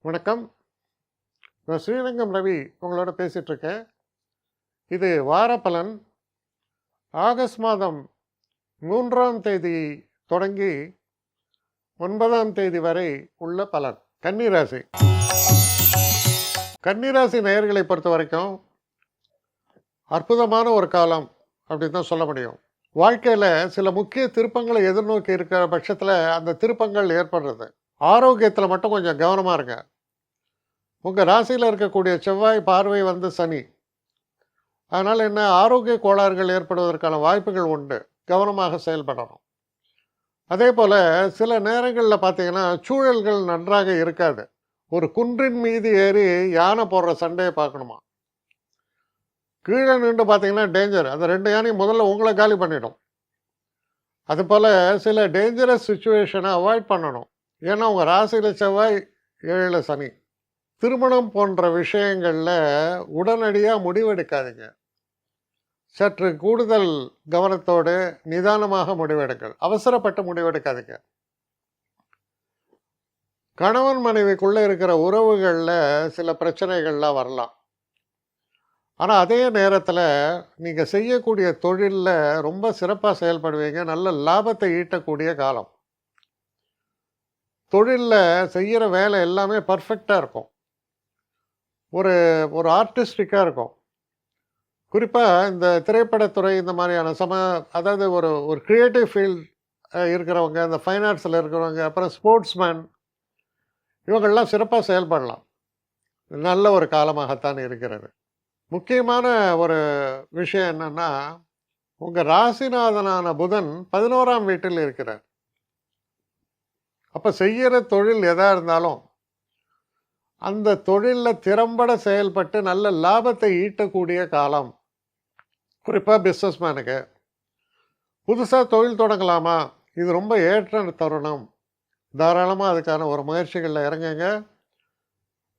வணக்கம். நான் ஸ்ரீரங்கம் ரவி உங்களோட பேசிகிட்ருக்கேன். இது வாரப்பலன். ஆகஸ்ட் மாதம் 3ஆம் தேதி தொடங்கி 9ஆம் தேதி வரை உள்ள பலன். கன்னிராசி. கன்னிராசி நேயர்களை பொறுத்த வரைக்கும் அற்புதமான ஒரு காலம் அப்படின்னு தான் சொல்ல முடியும். வாழ்க்கையில் சில முக்கிய திருப்பங்களை எதிர்நோக்கி இருக்கிற பட்சத்தில் அந்த திருப்பங்கள் ஏற்படுறது. ஆரோக்கியத்தில் மட்டும் கொஞ்சம் கவனமாக இருங்க. உங்கள் ராசியில் இருக்கக்கூடிய செவ்வாய் பார்வை வந்து சனி. அதனால் என்ன ஆரோக்கிய கோளாறுகள் ஏற்படுவதற்கான வாய்ப்புகள் உண்டு. கவனமாக செயல்படணும். அதே போல் சில நேரங்களில் பார்த்தீங்கன்னா சூழல்கள் நன்றாக இருக்காது. ஒரு குன்றின் மீது ஏறி யானை போடுற சண்டையை பார்க்கணுமா. கீழே நின்று பார்த்தீங்கன்னா டேஞ்சர். அந்த 2 யானையும் முதல்ல உங்களை காலி பண்ணிடும். அதுபோல் சில டேஞ்சரஸ் சுச்சுவேஷனை அவாய்ட் பண்ணணும். ஏன்னா உங்கள் ராசியில் செவ்வாய் 7 சனி. திருமணம் போன்ற விஷயங்களில் உடனடியாக முடிவெடுக்காதீங்க. சற்று கூடுதல் கவனத்தோடு நிதானமாக முடிவெடுங்கள். அவசரப்பட்டு முடிவெடுக்காதீங்க. கணவன் மனைவிக்குள்ளே இருக்கிற உறவுகளில் சில பிரச்சனைகள்லாம் வரலாம். ஆனால் அதே நேரத்தில் நீங்கள் செய்யக்கூடிய தொழிலில் ரொம்ப சிறப்பாக செயல்படுவீங்க. நல்ல லாபத்தை ஈட்டக்கூடிய காலம். தொழிலில் செய்கிற வேலை எல்லாமே பர்ஃபெக்டாக இருக்கும். ஒரு ஒரு ஆர்டிஸ்டிக்காக இருக்கும். குறிப்பாக இந்த திரைப்படத்துறை இந்த மாதிரியான அதாவது ஒரு ஒரு க்ரியேட்டிவ் ஃபீல்ட் இருக்கிறவங்க, இந்த ஃபைன் ஆர்ட்ஸில் இருக்கிறவங்க, அப்புறம் ஸ்போர்ட்ஸ்மேன், இவங்கள்லாம் சிறப்பாக செயல்படலாம். நல்ல ஒரு காலமாகத்தான் இருக்கிறது. முக்கியமான ஒரு விஷயம் என்னென்னா, உங்கள் ராசிநாதனான புதன் 11ஆம் வீட்டில் இருக்கிறார். அப்போ செய்கிற தொழில் எதாக இருந்தாலும் அந்த தொழிலில் திறம்பட செயல்பட்டு நல்ல லாபத்தை ஈட்டக்கூடிய காலம். குறிப்பாக பிஸ்னஸ்மேனுக்கு புதுசாக தொழில் தொடங்கலாமா, இது ரொம்ப ஏற்ற தருணம். தாராளமாக அதுக்கான ஒரு முயற்சிகளில் இறங்குங்க.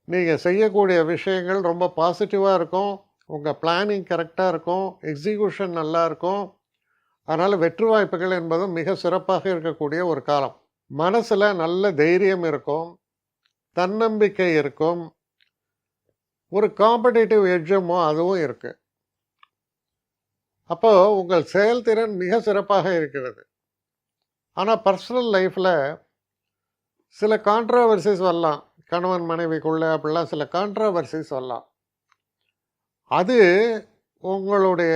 நீங்கள் செய்யக்கூடிய விஷயங்கள் ரொம்ப பாசிட்டிவாக இருக்கும். உங்கள் பிளானிங் கரெக்டாக இருக்கும். எக்ஸிக்யூஷன் நல்லா இருக்கும். அதனால் வெற்றி வாய்ப்புகள் என்பதும் மிக சிறப்பாக இருக்கக்கூடிய ஒரு காலம். மனசில் நல்ல தைரியம் இருக்கும். தன்னம்பிக்கை இருக்கும். ஒரு காம்படிட்டிவ் எட்ஜுமோ அதுவும் இருக்குது. அப்போது உங்கள் செயல்திறன் மிக சிறப்பாக இருக்கிறது. ஆனால் பர்சனல் லைஃப்பில் சில கான்ட்ரவர்சிஸ் வரலாம். கணவன் மனைவிக்குள்ளே அப்படிலாம் சில கான்ட்ரவர்சிஸ் வரலாம். அது உங்களுடைய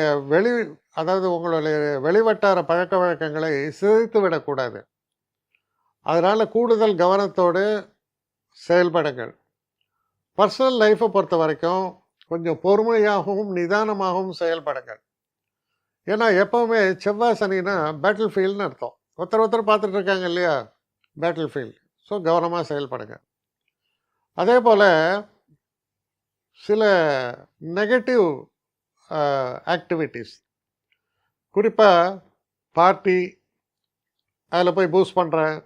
அதாவது உங்களுடைய வெளிவட்டார பழக்க வழக்கங்களை சிதைத்து விடக்கூடாது. அதனால் கூடுதல் கவனத்தோடு செயல்படுங்கள். பர்சனல் லைஃப்பை பொறுத்த வரைக்கும் கொஞ்சம் பொறுமையாகவும் நிதானமாகவும் செயல்படுங்கள். ஏன்னா எப்போவுமே செவ்வாய் சனின்னா பேட்டில் ஃபீல்டுன்னு அர்த்தம். ஒருத்தர் பார்த்துட்டு இருக்காங்க இல்லையா, பேட்டில் ஃபீல்டு. ஸோ கவனமாக செயல்படுங்க. அதே போல் சில நெகட்டிவ் ஆக்டிவிட்டீஸ், குறிப்பாக பார்ட்டி, அதில் போய் பூஸ்ட் பண்ணுறேன்,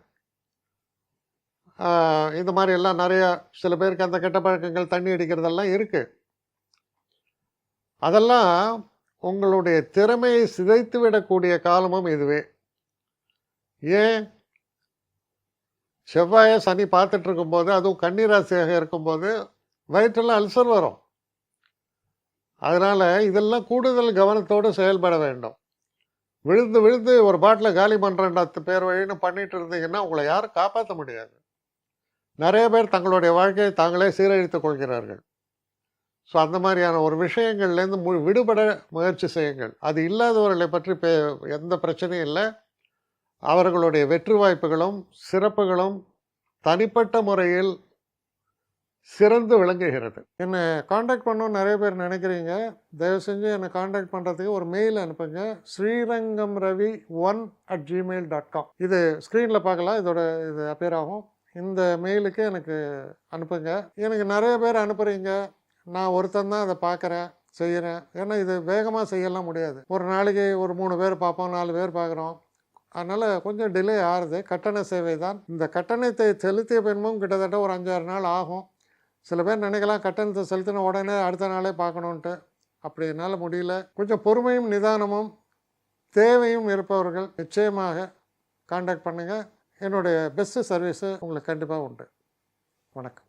இந்த மாதிரி எல்லாம் நிறையா சில பேருக்கு அந்த கெட்ட பழக்கங்கள், தண்ணி அடிக்கிறதெல்லாம் இருக்குது. அதெல்லாம் உங்களுடைய திறமையை சிதைத்து விடக்கூடிய காலமும் இதுவே. ஏன், செவ்வாயை சனி பார்த்துட்டு இருக்கும்போது, அதுவும் கன்னிராசியாக இருக்கும்போது வயிற்றில் அல்சர் வரும். அதனால் இதெல்லாம் கூடுதல் கவனத்தோடு செயல்பட வேண்டும். விழுந்து விழுந்து ஒரு பாட்டில் காலி பண்ணுறேன் 10 பேர் வழின்னு பண்ணிட்டு இருந்தீங்கன்னா உங்களை யாரும் காப்பாற்ற முடியாது. நிறைய பேர் தங்களுடைய வாழ்க்கையை தாங்களே சீரழித்துக் கொள்கிறார்கள். ஸோ அந்த மாதிரியான ஒரு விஷயங்கள்லேருந்து விடுபட முயற்சி செய்யுங்கள். அது இல்லாதவர்களை பற்றி எந்த பிரச்சனையும் இல்லை. அவர்களுடைய வெற்றி வாய்ப்புகளும் சிறப்புகளும் தனிப்பட்ட முறையில் சிறந்து விளங்குகிறது. என்னை காண்டாக்ட் பண்ணணும்னு நிறைய பேர் நினைக்கிறீங்க. தயவு செஞ்சு என்னை காண்டாக்ட் பண்ணுறதுக்கு ஒரு மெயில் அனுப்புங்க. srirangamravi1@gmail.com. இது ஸ்க்ரீனில் பார்க்கலாம். இது அப்பியர் ஆகும். இந்த மெயிலுக்கு எனக்கு அனுப்புங்க. எனக்கு நிறைய பேர் அனுப்புகிறீங்க. நான் ஒருத்தன் தான் அதை பார்க்குறேன், செய்கிறேன். ஏன்னா இது வேகமாக செய்யலாம் முடியாது. ஒரு நாளைக்கு ஒரு 3 பேர் பார்ப்போம், 4 பேர் பார்க்குறோம். அதனால் கொஞ்சம் டிலே ஆகுது. கட்டண சேவை தான். இந்த கட்டணத்தை செலுத்திய பின்பும் கிட்டத்தட்ட ஒரு 5-6 நாள் ஆகும். சில பேர் நினைக்கலாம் கட்டணத்தை செலுத்தின உடனே அடுத்த நாளே பார்க்கணுன்ட்டு. அப்படி என்னால் முடியல. கொஞ்சம் பொறுமையும் நிதானமும் தேவையும் இருப்பவர்கள் நிச்சயமாக காண்டாக்ட் பண்ணுங்கள். என்னுடைய பெஸ்ட்டு சர்வீஸு உங்களுக்கு கண்டிப்பாக உண்டு. வணக்கம்.